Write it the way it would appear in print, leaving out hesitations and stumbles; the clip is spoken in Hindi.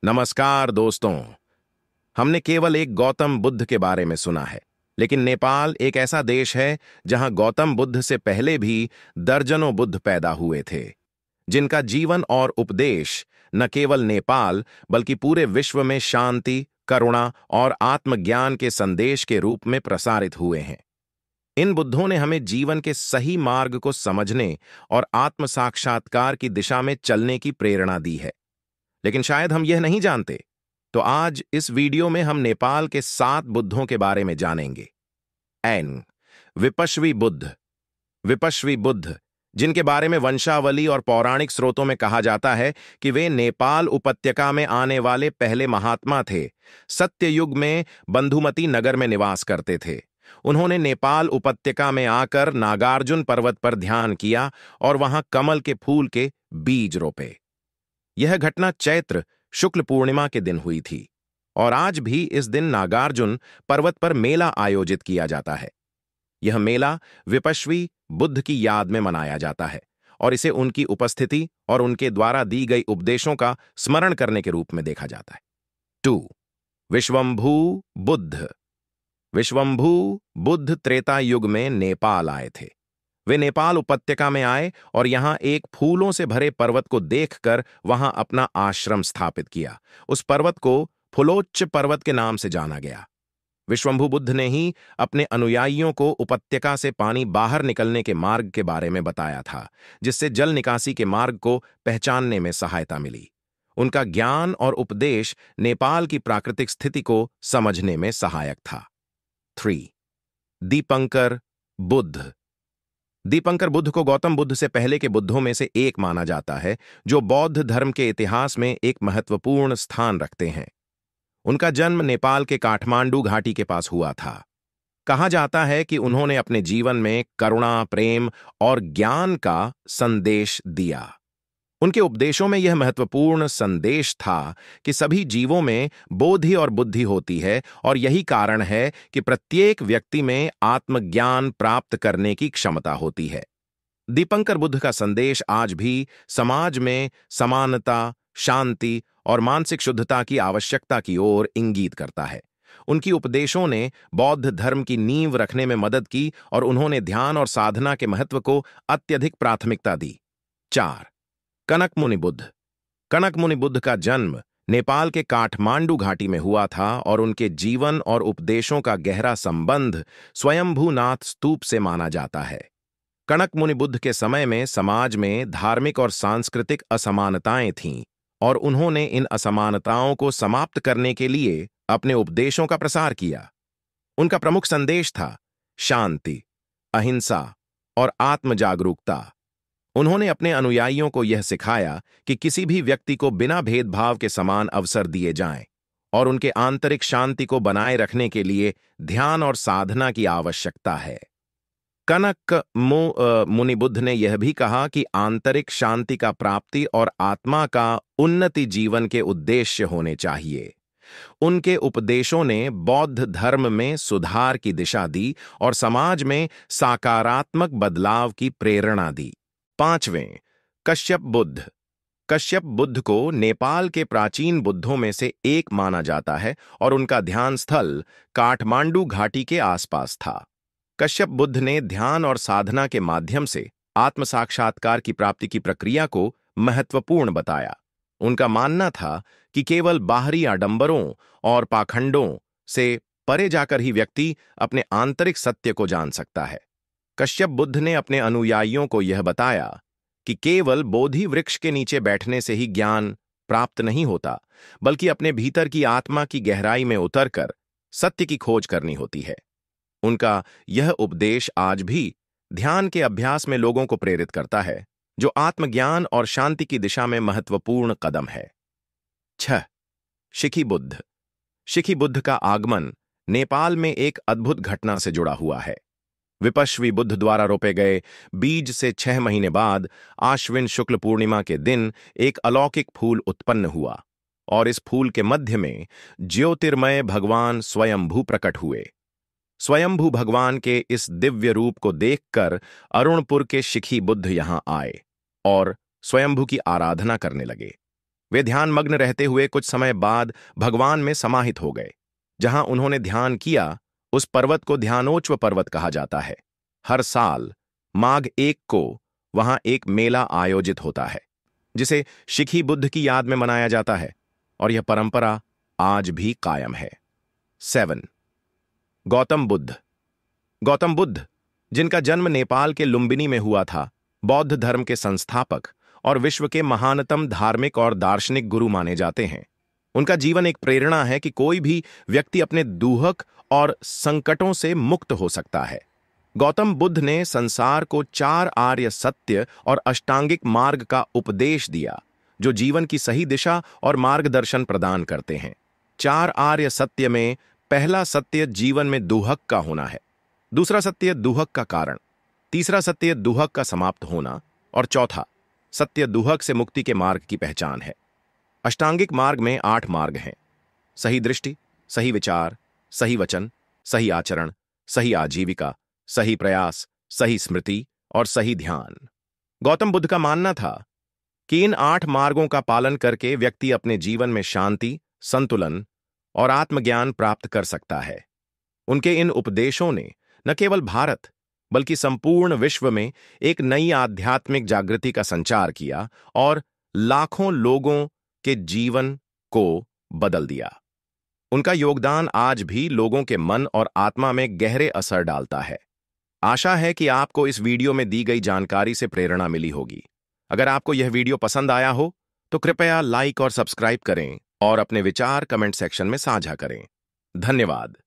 नमस्कार दोस्तों। हमने केवल एक गौतम बुद्ध के बारे में सुना है, लेकिन नेपाल एक ऐसा देश है जहां गौतम बुद्ध से पहले भी दर्जनों बुद्ध पैदा हुए थे, जिनका जीवन और उपदेश न केवल नेपाल बल्कि पूरे विश्व में शांति, करुणा और आत्मज्ञान के संदेश के रूप में प्रसारित हुए हैं। इन बुद्धों ने हमें जीवन के सही मार्ग को समझने और आत्म साक्षात्कार की दिशा में चलने की प्रेरणा दी है। लेकिन शायद हम यह नहीं जानते, तो आज इस वीडियो में हम नेपाल के 7 बुद्धों के बारे में जानेंगे। एन विपश्वी बुद्ध। विपश्वी बुद्ध, जिनके बारे में वंशावली और पौराणिक स्रोतों में कहा जाता है कि वे नेपाल उपत्यका में आने वाले पहले महात्मा थे, सत्ययुग में बंधुमती नगर में निवास करते थे। उन्होंने नेपाल उपत्यका में आकर नागार्जुन पर्वत पर ध्यान किया और वहां कमल के फूल के बीज रोपे। यह घटना चैत्र शुक्ल पूर्णिमा के दिन हुई थी और आज भी इस दिन नागार्जुन पर्वत पर मेला आयोजित किया जाता है। यह मेला विपश्वी बुद्ध की याद में मनाया जाता है और इसे उनकी उपस्थिति और उनके द्वारा दी गई उपदेशों का स्मरण करने के रूप में देखा जाता है। 2. विश्वम्भू बुद्ध। विश्वम्भू बुद्ध त्रेता युग में नेपाल आए थे। वे नेपाल उपत्यका में आए और यहां एक फूलों से भरे पर्वत को देखकर वहां अपना आश्रम स्थापित किया। उस पर्वत को फुलोच्च पर्वत के नाम से जाना गया। विश्वम्भू बुद्ध ने ही अपने अनुयायियों को उपत्यका से पानी बाहर निकलने के मार्ग के बारे में बताया था, जिससे जल निकासी के मार्ग को पहचानने में सहायता मिली। उनका ज्ञान और उपदेश नेपाल की प्राकृतिक स्थिति को समझने में सहायक था। 3. दीपंकर बुद्ध। दीपंकर बुद्ध को गौतम बुद्ध से पहले के बुद्धों में से एक माना जाता है, जो बौद्ध धर्म के इतिहास में एक महत्वपूर्ण स्थान रखते हैं। उनका जन्म नेपाल के काठमांडू घाटी के पास हुआ था। कहा जाता है कि उन्होंने अपने जीवन में करुणा, प्रेम और ज्ञान का संदेश दिया। उनके उपदेशों में यह महत्वपूर्ण संदेश था कि सभी जीवों में बोधि और बुद्धि होती है और यही कारण है कि प्रत्येक व्यक्ति में आत्मज्ञान प्राप्त करने की क्षमता होती है। दीपंकर बुद्ध का संदेश आज भी समाज में समानता, शांति और मानसिक शुद्धता की आवश्यकता की ओर इंगित करता है। उनकी उपदेशों ने बौद्ध धर्म की नींव रखने में मदद की और उन्होंने ध्यान और साधना के महत्व को अत्यधिक प्राथमिकता दी। 4. कनक मुनि बुद्ध। कनक मुनि बुद्ध का जन्म नेपाल के काठमांडू घाटी में हुआ था और उनके जीवन और उपदेशों का गहरा संबंध स्वयंभूनाथ स्तूप से माना जाता है। कनक मुनि बुद्ध के समय में समाज में धार्मिक और सांस्कृतिक असमानताएं थीं और उन्होंने इन असमानताओं को समाप्त करने के लिए अपने उपदेशों का प्रसार किया। उनका प्रमुख संदेश था शांति, अहिंसा और आत्म जागरूकता। उन्होंने अपने अनुयायियों को यह सिखाया कि किसी भी व्यक्ति को बिना भेदभाव के समान अवसर दिए जाएं और उनके आंतरिक शांति को बनाए रखने के लिए ध्यान और साधना की आवश्यकता है। कनक मुनि बुद्ध ने यह भी कहा कि आंतरिक शांति का प्राप्ति और आत्मा का उन्नति जीवन के उद्देश्य होने चाहिए। उनके उपदेशों ने बौद्ध धर्म में सुधार की दिशा दी और समाज में सकारात्मक बदलाव की प्रेरणा दी। 5वें कश्यप बुद्ध। कश्यप बुद्ध को नेपाल के प्राचीन बुद्धों में से एक माना जाता है और उनका ध्यान स्थल काठमांडू घाटी के आसपास था। कश्यप बुद्ध ने ध्यान और साधना के माध्यम से आत्म साक्षात्कार की प्राप्ति की प्रक्रिया को महत्वपूर्ण बताया। उनका मानना था कि केवल बाहरी आडंबरों और पाखंडों से परे जाकर ही व्यक्ति अपने आंतरिक सत्य को जान सकता है। कश्यप बुद्ध ने अपने अनुयायियों को यह बताया कि केवल बोधि वृक्ष के नीचे बैठने से ही ज्ञान प्राप्त नहीं होता, बल्कि अपने भीतर की आत्मा की गहराई में उतरकर सत्य की खोज करनी होती है। उनका यह उपदेश आज भी ध्यान के अभ्यास में लोगों को प्रेरित करता है, जो आत्मज्ञान और शांति की दिशा में महत्वपूर्ण कदम है। 6. शिखी बुद्ध। शिखी बुद्ध का आगमन नेपाल में एक अद्भुत घटना से जुड़ा हुआ है। विपश्वी बुद्ध द्वारा रोपे गए बीज से 6 महीने बाद आश्विन शुक्ल पूर्णिमा के दिन एक अलौकिक फूल उत्पन्न हुआ और इस फूल के मध्य में ज्योतिर्मय भगवान स्वयंभू प्रकट हुए। स्वयंभू भगवान के इस दिव्य रूप को देखकर अरुणपुर के शिखी बुद्ध यहां आए और स्वयंभू की आराधना करने लगे। वे ध्यानमग्न रहते हुए कुछ समय बाद भगवान में समाहित हो गए। जहां उन्होंने ध्यान किया, उस पर्वत को ध्यानोच्च पर्वत कहा जाता है। हर साल माघ 1 को वहां एक मेला आयोजित होता है, जिसे शिखी बुद्ध की याद में मनाया जाता है, और यह परंपरा आज भी कायम है। 7. गौतम बुद्ध। गौतम बुद्ध, जिनका जन्म नेपाल के लुम्बिनी में हुआ था, बौद्ध धर्म के संस्थापक और विश्व के महानतम धार्मिक और दार्शनिक गुरु माने जाते हैं। उनका जीवन एक प्रेरणा है कि कोई भी व्यक्ति अपने दुहक और संकटों से मुक्त हो सकता है। गौतम बुद्ध ने संसार को 4 आर्य सत्य और अष्टांगिक मार्ग का उपदेश दिया, जो जीवन की सही दिशा और मार्गदर्शन प्रदान करते हैं। 4 आर्य सत्य में पहला सत्य जीवन में दुहक का होना है, दूसरा सत्य दुहक का कारण, तीसरा सत्य दुहक का समाप्त होना, और चौथा सत्य दुहक से मुक्ति के मार्ग की पहचान है। अष्टांगिक मार्ग में 8 मार्ग हैं: सही दृष्टि, सही विचार, सही वचन, सही आचरण, सही आजीविका, सही प्रयास, सही स्मृति और सही ध्यान। गौतम बुद्ध का मानना था कि इन 8 मार्गों का पालन करके व्यक्ति अपने जीवन में शांति, संतुलन और आत्मज्ञान प्राप्त कर सकता है। उनके इन उपदेशों ने न केवल भारत बल्कि संपूर्ण विश्व में एक नई आध्यात्मिक जागृति का संचार किया और लाखों लोगों के जीवन को बदल दिया। उनका योगदान आज भी लोगों के मन और आत्मा में गहरे असर डालता है। आशा है कि आपको इस वीडियो में दी गई जानकारी से प्रेरणा मिली होगी। अगर आपको यह वीडियो पसंद आया हो तो कृपया लाइक और सब्सक्राइब करें और अपने विचार कमेंट सेक्शन में साझा करें। धन्यवाद।